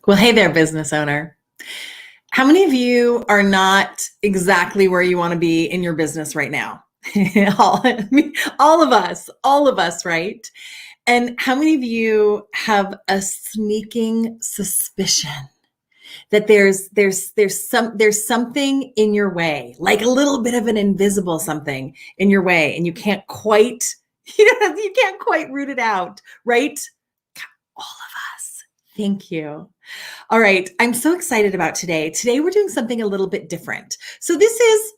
Well, hey there, business owner. How many of you are not exactly where you want to be in your business right now? All of us, right? And how many of you have a sneaking suspicion that there's something in your way, like a little bit of an invisible something in your way, and you can't quite, you can't quite root it out, right? All of us. Thank you. All right, I'm so excited about today. Today we're doing something a little bit different. So this is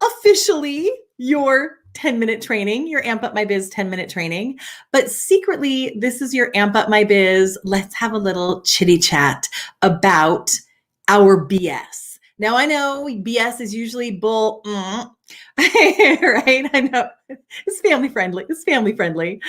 officially your 10-minute training, your Amp Up My Biz 10-minute training. But secretly, this is your Amp Up My Biz. Let's have a little chitty chat about our BS. Now, I know BS is usually bull, right? I know it's family friendly.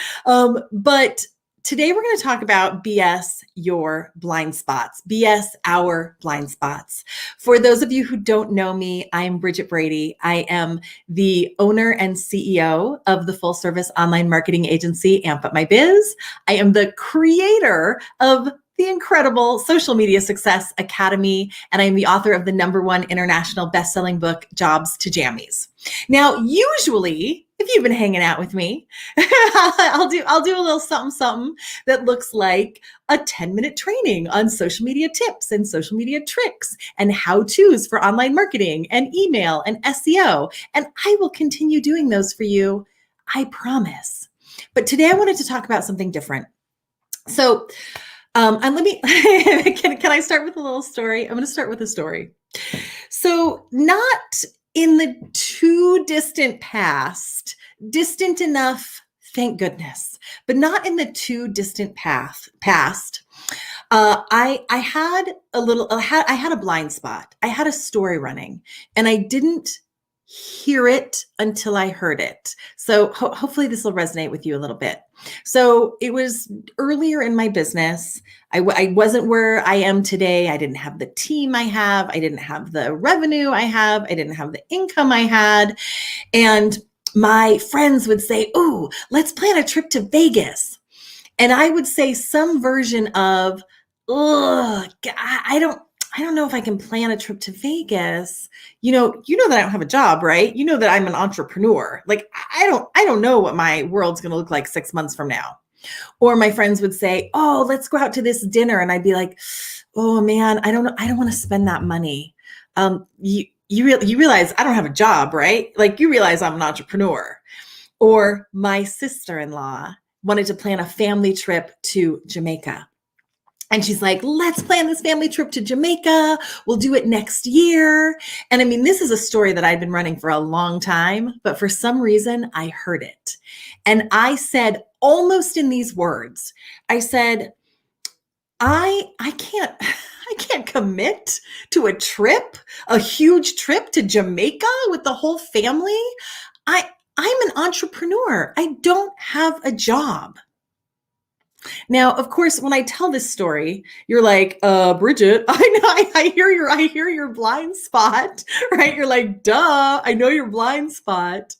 But today we're going to talk about BS your blind spots, BS our blind spots. For those of you who don't know me, I'm Bridget Brady. I am the owner and CEO of the full service online marketing agency, Amp Up My Biz. I am the creator of the incredible Social Media Success Academy, and I'm the author of the #1 international best-selling book, Jobs to Jammies. Now, usually, if you've been hanging out with me, I'll do a little something that looks like a 10-minute training on social media tips and social media tricks and how-tos for online marketing and email and SEO. And I will continue doing those for you, I promise. But today I wanted to talk about something different. So, and let me, can I start with a little story? I'm going to start with a story. So not in the too distant past, distant enough, thank goodness, but not in the too distant past. I had a blind spot. I had a story running, and I didn't hear it until I heard it. So hopefully this will resonate with you a little bit. So it was earlier in my business. I wasn't where I am today. I didn't have the team I have. I didn't have the revenue I have. I didn't have the income I had. And my friends would say, "Oh, let's plan a trip to Vegas." And I would say some version of, "Ugh, I don't know if I can plan a trip to Vegas. You know that I don't have a job, right? You know that I'm an entrepreneur. Like, I don't know what my world's going to look like 6 months from now." Or my friends would say, "Oh, let's go out to this dinner." And I'd be like, "Oh man, I don't know. I don't want to spend that money." You realize I don't have a job, right? Like, you realize I'm an entrepreneur. Or my sister-in-law wanted to plan a family trip to Jamaica. And she's like, "Let's plan this family trip to Jamaica. We'll do it next year." And I mean, this is a story that I'd been running for a long time, but for some reason I heard it. And I said almost in these words, I said, I can't commit to a trip, a huge trip to Jamaica with the whole family. I'm an entrepreneur. I don't have a job. Now, of course, when I tell this story, you're like, Bridget, I hear your blind spot, right? You're like, duh, I know your blind spot.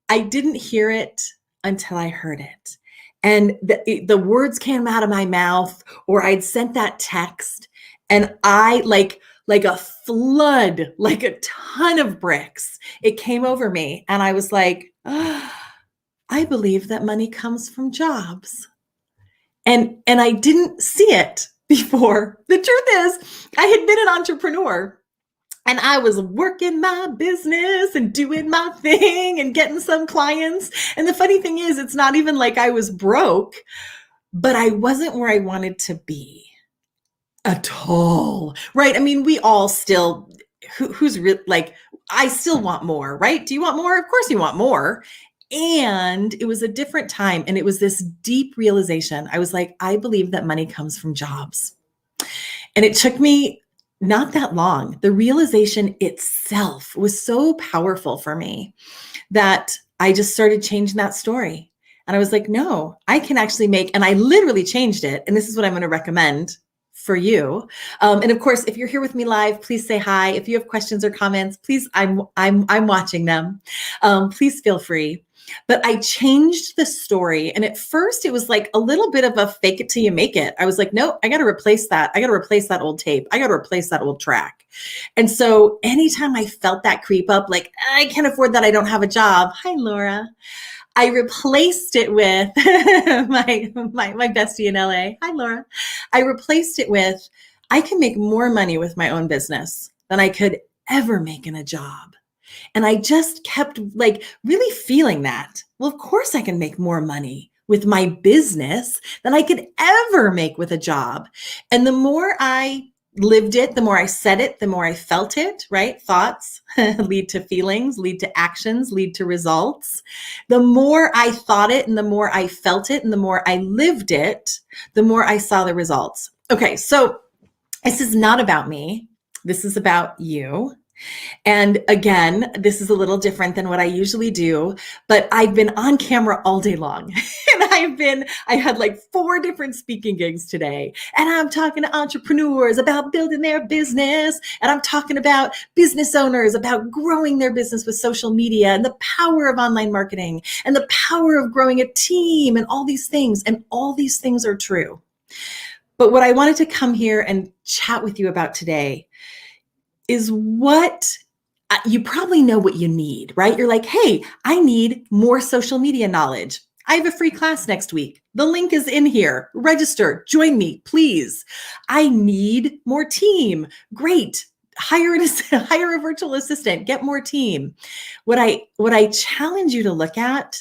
I didn't hear it until I heard it. And the words came out of my mouth, or I'd sent that text, and I like a flood, like a ton of bricks, it came over me. And I was like, I believe that money comes from jobs. And I didn't see it before. The truth is, I had been an entrepreneur and I was working my business and doing my thing and getting some clients. And the funny thing is, it's not even like I was broke, but I wasn't where I wanted to be at all, right? I mean, we all still, who's like, I still want more, right? Do you want more? Of course you want more. And it was a different time. And it was this deep realization. I was like, I believe that money comes from jobs. And it took me not that long. The realization itself was so powerful for me that I just started changing that story. And I was like, no, I can actually make, and I literally changed it. And this is what I'm going to recommend for you. And of course, if you're here with me live, please say hi. If you have questions or comments, please, I'm watching them. Please feel free. But I changed the story. And at first it was like a little bit of a fake it till you make it. I was like, no, I got to replace that. I got to replace that old tape. I got to replace that old track. And so anytime I felt that creep up, like, I can't afford that, I don't have a job. Hi, Laura. I replaced it with my bestie in LA. Hi, Laura. I replaced it with, I can make more money with my own business than I could ever make in a job. And I just kept like really feeling that. Well, of course I can make more money with my business than I could ever make with a job. And the more I lived it, the more I said it, the more I felt it, right? Thoughts lead to feelings, lead to actions, lead to results. The more I thought it and the more I felt it and the more I lived it, the more I saw the results. Okay, so this is not about me. This is about you. And again, this is a little different than what I usually do, but I've been on camera all day long. And I had like 4 different speaking gigs today. And I'm talking to entrepreneurs about building their business. And I'm talking about business owners about growing their business with social media and the power of online marketing and the power of growing a team and all these things. And all these things are true. But what I wanted to come here and chat with you about today is what you probably know what you need, right? You're like, hey, I need more social media knowledge. I have a free class next week. The link is in here. Register, join me, please. I need more team. Great. Hire a virtual assistant, get more team. What I challenge you to look at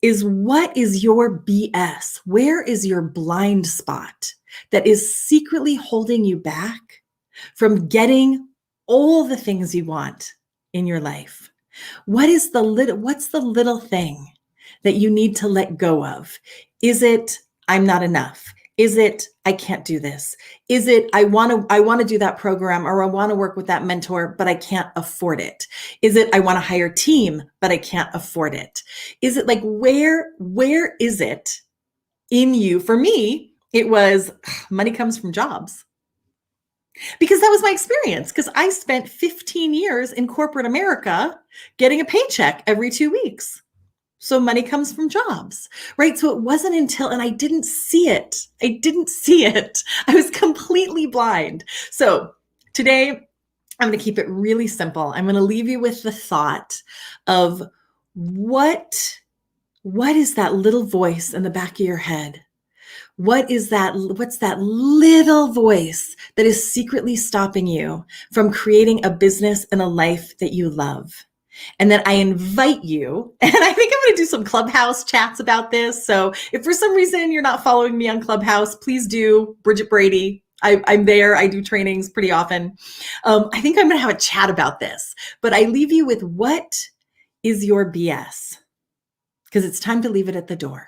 is, what is your BS? Where is your blind spot that is secretly holding you back from getting all the things you want in your life? What's the little thing that you need to let go of? Is it, I'm not enough? Is it, I can't do this? Is it, I want to do that program, or I want to work with that mentor, but I can't afford it? Is it, I want to hire a team, but I can't afford it? Is it like, where is it in you? For me, it was money comes from jobs. Because that was my experience, because I spent 15 years in corporate America getting a paycheck every 2 weeks. So money comes from jobs, right? So it wasn't until, and I didn't see it. I was completely blind. So today I'm going to keep it really simple. I'm going to leave you with the thought of what is that little voice in the back of your head? What's that little voice that is secretly stopping you from creating a business and a life that you love? And then I invite you, and I think I'm going to do some Clubhouse chats about this. So if for some reason you're not following me on Clubhouse, please do. Bridget Brady. I'm there. I do trainings pretty often. I think I'm going to have a chat about this, but I leave you with, what is your BS? Because it's time to leave it at the door.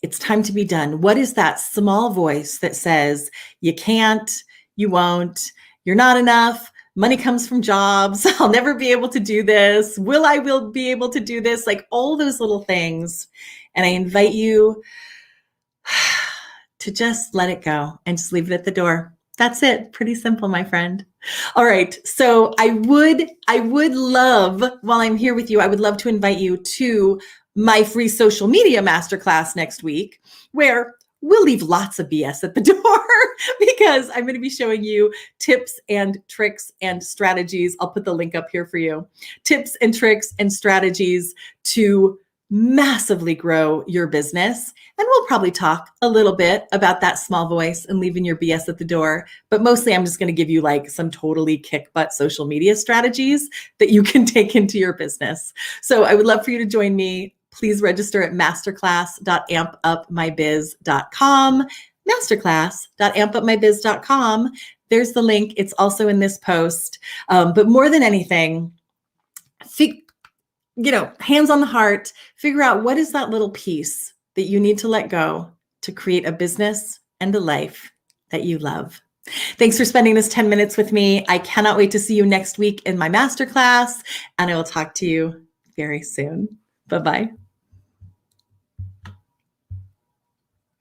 It's time to be done. What is that small voice that says, you can't, you won't, you're not enough, money comes from jobs, I'll never be able to do this, I will be able to do this, like all those little things. And I invite you to just let it go and just leave it at the door. That's it. Pretty simple, my friend. All right. So I would love, while I'm here with you, I would love to invite you to my free social media masterclass next week, where we'll leave lots of BS at the door, because I'm going to be showing you tips and tricks and strategies. I'll put the link up here for you. Tips and tricks and strategies to massively grow your business. And we'll probably talk a little bit about that small voice and leaving your BS at the door. But mostly I'm just going to give you like some totally kick butt social media strategies that you can take into your business. So I would love for you to join me. Please register at masterclass.ampupmybiz.com, masterclass.ampupmybiz.com. There's the link. It's also in this post. But more than anything, hands on the heart, figure out, what is that little piece that you need to let go to create a business and a life that you love. Thanks for spending this 10 minutes with me. I cannot wait to see you next week in my masterclass, and I will talk to you very soon. Bye-bye.